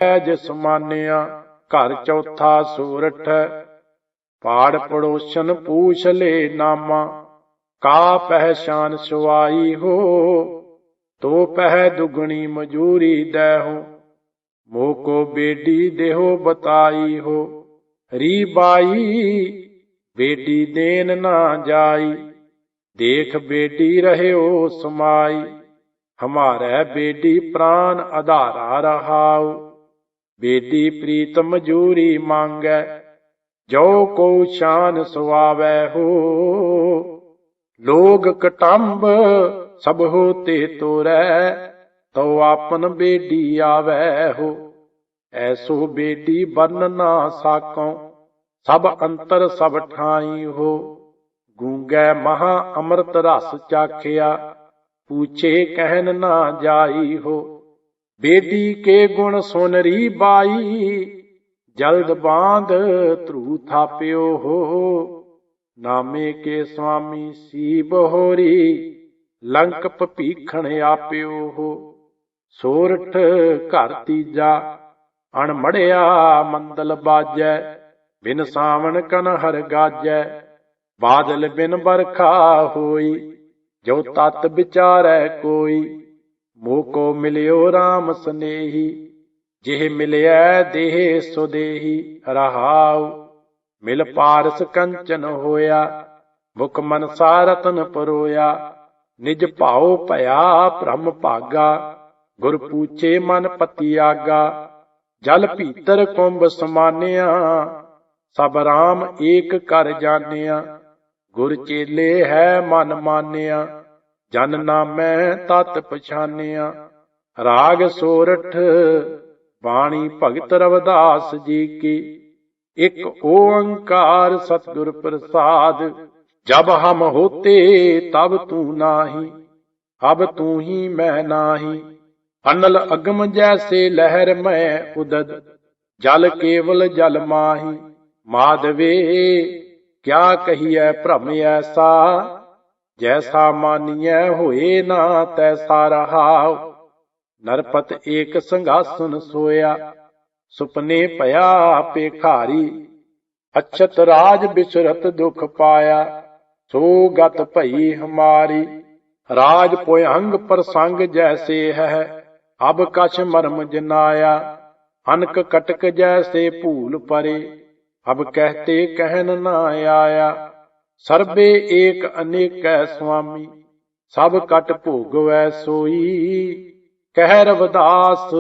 जिस मानिया घर चौथा सूरठ। पाड़ पड़ोसन पूछ ले नामा, का पहचान सुआई हो। तो पह दुगनी मजूरी देहो, मोको बेटी देहो बताई हो। री बाई बेटी देन ना जाई, देख बेटी रहे ओ समाई। हमारे बेटी प्राण आधारा रहाओ, बेटी प्रीत मजूरी मांगे। जो को शान सुआवे हो, लोग कटंब सब होते तोरै। तो आपन बेटी आवे हो, ऐसो बेटी बन ना साको। सब अंतर सब ठाई हो, गूंगे महा अमृत रस चाखिया। पूछे कहन ना जाई हो, बेटी के गुण सोनरी बाई। जल्द बांध ध्रुव थाप्यो हो, नामे के स्वामी सीब होरी। लंक पपीखण आप्यो हो, सोरठ घर तीजा। अणमड़िया मंदल बाजै, बिन सावन कनहर गाजै। बादल बिन बरखा होई, जो तत विचारै कोई। मोको मिलियो राम स्नेही, जिह मिलिया देह सुदेही। रहाउ मिल पारस कंचन होया, मुख मनसा रतन परोया। निज भाव भया भ्रम भागा, गुर पूछे मन पति आगा। जल भीतर कुंभ समानिया, सब राम एक कर जानिया। गुर चेले है मन मानिया, जन नामै तत पछानिया। राग सोरठ बाणी भगत रविदास जी की। एक ओंकार सतगुर प्रसाद, जब हम होते तब तू नाही। अब तू ही मैं नाही। अनल अगम जैसे लहर में उदद, जल केवल जल माही। माधवे क्या कहिए भ्रम ऐसा, जैसा मानिए होए ना तैसा रहाओ। नरपत एक संघासन सोया, सुपने पया पेखारी। अछत राज बिसरत दुख पाया, सो गत भई हमारी। राज पोयंग प्रसंग जैसे है, अब कछ मर्म जनाया। अनक कटक जैसे भूल परे, अब कहते कहन ना आया। सर्बे एक अनेक स्वामी, सब कट भोगवै सोई। कह रविदास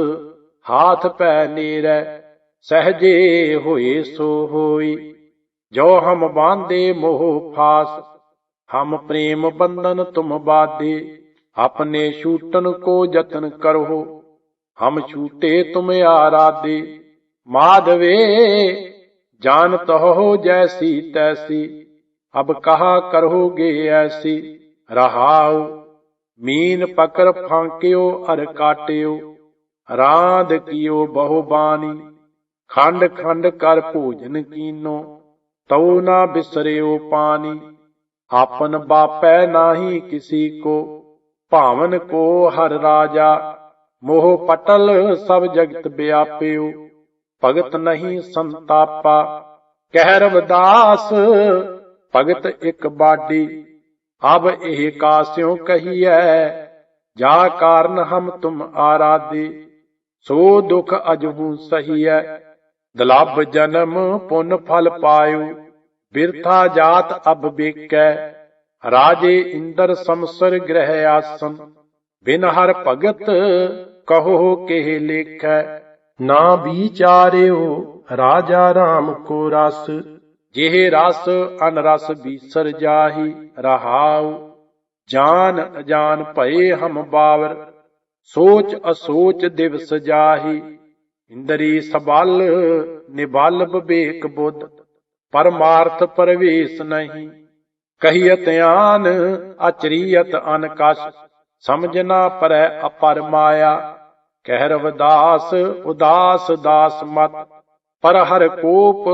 हाथ पै नेरै, सहजे होए सो होई। जो हम बांधे मोह फास, हम प्रेम बंधन तुम बाधे। अपने छूटन को जतन करो, हम छूटे तुम आराधे। माधवे जानत हो जैसी तैसी, अब कहा करोगे ऐसी। रहाओ मीन पकर फांक्यो अर काट्यो, रांध कियो बहुबानी। खंड खंड कर भोजन कीनो, तौ ना बिसरियो पानी। आपन बापै नाही किसी को, भावन को हर राजा। मोह पटल सब जगत व्याप्यो, भगत नहीं संतापा। कह रविदास भगत एक बाडी, अब एह कास्यों कहिए। जा कारण हम तुम आराधे, सो दुख अजहू सहिए। दुलभ जन्म पुन फल पायो, बिरथा जात अब बेकै। राजे इंद्र समसर ग्रह आसन, बिन हर भगत कहो के लेखै। ना विचार्यो राजा राम को रस, जेह रस अनरस बीसर जाही। रहाउ जान अजान भये हम बावर, सोच असोच दिवस जाही। इंद्री सबल निबल विवेक बुद्ध, परमार्थ प्रवेश नहीं। कहियत आन अचरियत अनकश, समझना परै अपर माया। कह रविदास उदास दास मत, पर हर कोप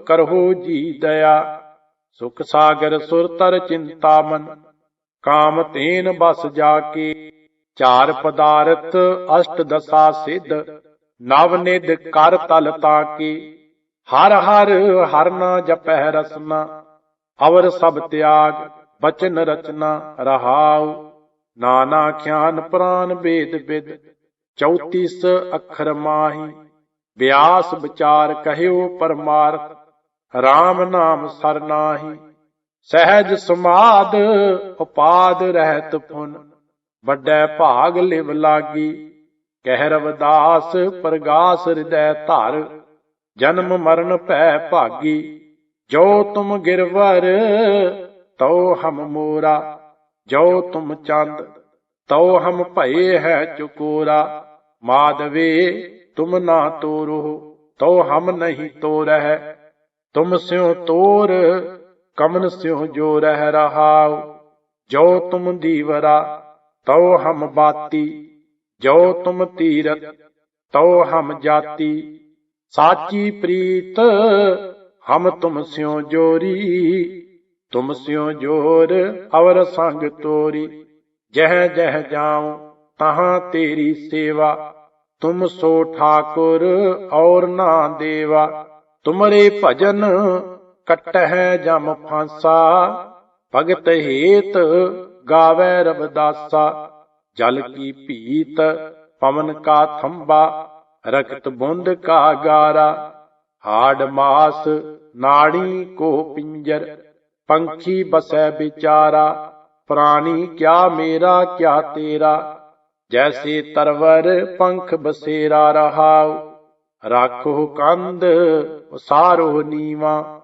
करहो जी दया। सुख सागर सुरतर चिंतामन, काम तेन बस जाके। चार पदार्थ अष्ट दशा सिद्ध, ਨਵ ਨਿਧ ਕਰ ਤਲ ਤਾਕੇ, ਹਰ ਹਰ ਹਰ ਨਾ ਜਪਹਿ ਰਸਨਾ, ਅਵਰ ਸਭ ਤਿਆਗ ਬਚਨ ਰਚਨਾ ਰਹਾਉ। ਨਾਨਾ ਖਿਆਨ ਪ੍ਰਾਨ ਬੇਦ ਬਿਦ, 34 ਅੱਖਰ ਮਾਹੀ, ਬਿਆਸ ਵਿਚਾਰ ਕਹਿਓ ਪਰਮਾਰਥ, RAM ਨਾਮ ਸਰ ਨਾਹੀ। ਸਹਿਜ ਸਮਾਦ ਉਪਾਦ ਰਹਿਤ ਪੁਨ, ਵੱਡੈ ਭਾਗ ਲਿਵ ਲਾਗੀ, ਕਹਿ ਰਵਿਦਾਸ ਪ੍ਰਗਾਸ ਹਿਰਦੈ ਧਰ, ਜਨਮ ਮਰਨ ਭੈ ਭਾਗੀ। ਜੋ ਤੁਮ ਗਿਰਵਰ ਤਉ ਹਮ ਮੋਰਾ, ਜੋ ਤੁਮ ਚੰਦ ਤਉ ਹਮ ਭਏ ਹੈ ਚੁਕੋਰਾ। ਮਾਧਵੇ ਤੁਮ ਨਾ ਤੋਰੋ, ਤਉ ਹਮ ਨਹੀਂ ਤੋਰਹਿ, ਤੁਮ ਸਿਉ ਤੋਰ ਕਮਨ ਸਿਉ ਜੋ ਰਹਿ ਰਹਾਉ। ਜੋ ਤੁਮ ਦੀਵਰਾ ਤਉ ਹਮ ਬਾਤੀ, ਜੋ ਤੁਮ ਤੀਰਥ ਤਉ ਹਮ ਜਾਤੀ। ਸਾਚੀ ਪ੍ਰੀਤ ਹਮ ਤੁਮ ਸਿਉ ਜੋਰੀ, ਤੁਮ ਸਿਉ ਜੋਰ ਅਵਰ ਸੰਗ ਤੋਰੀ। ਜਹ ਜਹ ਜਾਉ ਤਹਾਂ ਤੇਰੀ ਸੇਵਾ, ਤੁਮ ਸੋ ਠਾਕੁਰ ਔਰ ਨਾ ਦੇਵਾ। ਤੁਮਰੇ ਭਜਨ ਕਟਹਿ ਜਮ ਫਾਂਸਾ, ਭਗਤ ਹੇਤ ਗਾਵੈ ਰਵਿਦਾਸਾ। ਜਲ ਕੀ ਭੀਤ ਪਵਨ ਕਾ ਥੰਬਾ, ਰਕਤ ਬੁੰਦ ਕਾ ਗਾਰਾ। ਹਾੜ ਮਾਸ ਨਾੜੀ ਕੋ ਪਿੰਜਰ, ਪੰਖੀ ਬਸੈ ਵਿਚਾਰਾ। ਪ੍ਰਾਣੀ ਕਿਆ ਮੇਰਾ ਕਿਆ ਤੇਰਾ, ਜੈਸੇ ਤਰਵਰ ਪੰਖ ਬਸੇਰਾ ਰਹਾਉ। ਰਾਖੋ ਕੰਧ ਉਸਾਰੋ ਨੀਵਾ,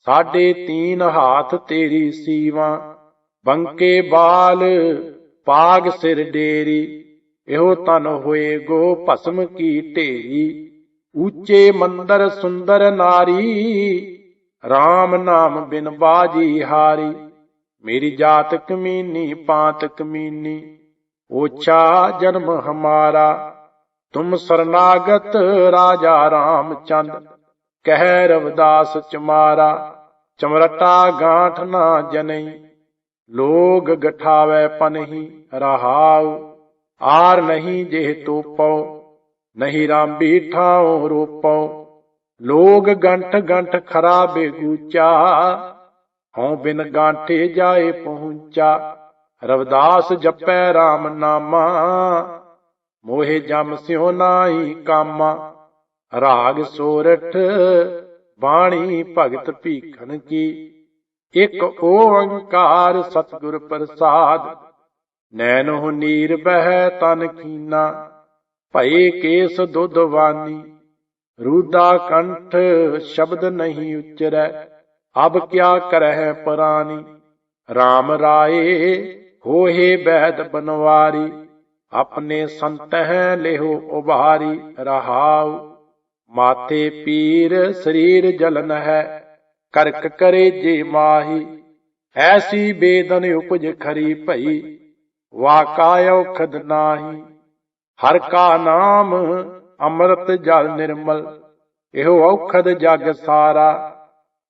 ਸਾਢੇ ਤੀਨ ਹਾਥ ਤੇਰੀ ਸੀਵਾ। ਬੰਕੇ ਬਾਲ ਪਾਗ ਸਿਰ ਡੇਰੀ, ਇਹੋ ਤਨ ਹੋਏ ਗੋ ਭਸਮ ਕੀ ਢੇਰੀ। ਉੱਚੇ ਮੰਦਰ ਸੁੰਦਰ ਨਾਰੀ, RAM ਨਾਮ ਬਿਨ ਬਾਜੀ ਹਾਰੀ। ਮੇਰੀ ਜਾਤ ਕਮੀਨੀ ਪਾਤ ਕਮੀਨੀ, ਓਛਾ ਜਨਮ ਹਮਾਰਾ। ਤੁਮ ਸਰਨਾਗਤ ਰਾਜਾ ਰਾਮਚੰਦ, ਕਹਿ ਰਵਿਦਾਸ ਚਮਾਰਾ। ਚਮਰਟਾ ਗਾਂਠ ਨਾ ਜਨਈ, ਲੋਗ ਗਠਾਵੈ ਪਨਹੀ ਰਹਾਉ। ਆਰ ਨਹੀਂ ਜੇ ਤੋਪਉ, ਨਹੀਂ ਰਾਂਬੀ ਠਾਉ ਰੋਪਉ। ਲੋਗ ਗੰਠ ਗੰਠ ਖਰਾ ਬੇਗੂਚਾ, ਹਉ ਬਿਨ ਗਾਂਠੇ ਜਾਏ ਪਹੁੰਚਾ। ਰਵਿਦਾਸ ਜਪੈ RAM ਨਾਮਾ, ਮੋਹਿ ਜਮ ਸਿਉ ਨਾਹੀ ਕਾਮਾ। ਰਾਗ ਸੋਰਠ ਬਾਣੀ ਭਗਤ ਭੀਖਨ ਕੀ, ਇਕ ਓੰਕਾਰ ਸਤਿਗੁਰ ਪ੍ਰਸਾਦ। ਨੈਣੋ ਨੀਰ ਬਹਿ ਤਨ ਕੀਨਾ, ਭਏ ਕੇਸ ਦੁੱਧਵਾਨੀ। ਰੂਦਾ ਕੰਠ ਸ਼ਬਦ ਨਹੀਂ ਉਚਰੈ, ਅਬ ਕਿਆ ਕਰਹਿ ਪਰਾਨੀ। RAM ਰਾਏ ਹੋਏ ਬੈਦ ਬਨਵਾਰੀ, ਆਪਣੇ ਸੰਤਹਿ ਲਿਹੋ ਉਭਾਰੀ ਰਹਾਉ। ਮਾਥੇ ਪੀਰ ਸਰੀਰ ਜਲਨ ਹੈ, ਕਰਕ ਕਰੇ ਜੇ ਮਾਹੀ। ਐਸੀ ਬੇਦਨ ਉਪਜ ਖਰੀ ਭਈ, ਵਾਕਾ ਔਖਦ ਨਾਹੀ। ਹਰ ਕਾ ਨਾਮ ਅੰਮ੍ਰਿਤ ਜਲ ਨਿਰਮਲ, ਇਹੋ ਔਖਦ ਜਗ ਸਾਰਾ।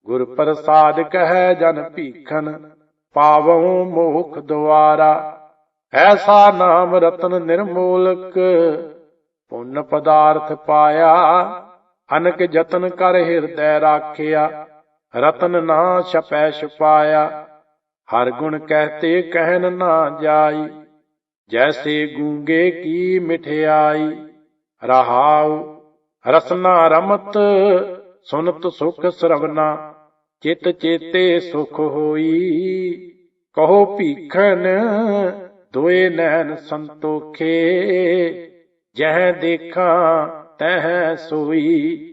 ਗੁਰ ਪ੍ਰਸਾਦ ਕਹਿ ਜਨ ਭੀਖਨ, ਪਾਵਉ ਮੋਖ ਦੁਆਰਾ। ਐਸਾ ਨਾਮ ਰਤਨ ਨਿਰਮੋਲਕ, ਪੁੰਨ ਪਦਾਰਥ ਪਾਇਆ। ਅਨਕ ਜਤਨ ਕਰ ਹਿਰਦੈ ਰਾਖਿਆ, ਰਤਨ ਨਾ ਛਪੈ ਛੁਪਾਇਆ। ਹਰ ਗੁਣ ਕਹਿਤੇ ਕਹਿਨ ਨਾ ਜਾਈ, ਜੈਸੇ ਗੂੰਗੇ ਕੀ ਮਿਠਿਆਈ। ਰਹਾਉ ਰਸਨਾ ਰਮਤ ਸੁਨਤ ਸੁਖ ਸਰਵਨਾ, ਚਿਤ ਚੇਤੇ ਸੁਖ ਹੋਈ। ਕਹੋ ਭੀਖਨ ਦੋਏ ਨੈਣ ਸੰਤੋਖੇ, ਜਹ ਦੇਖਾਂ ਤਹ ਸੋਈ।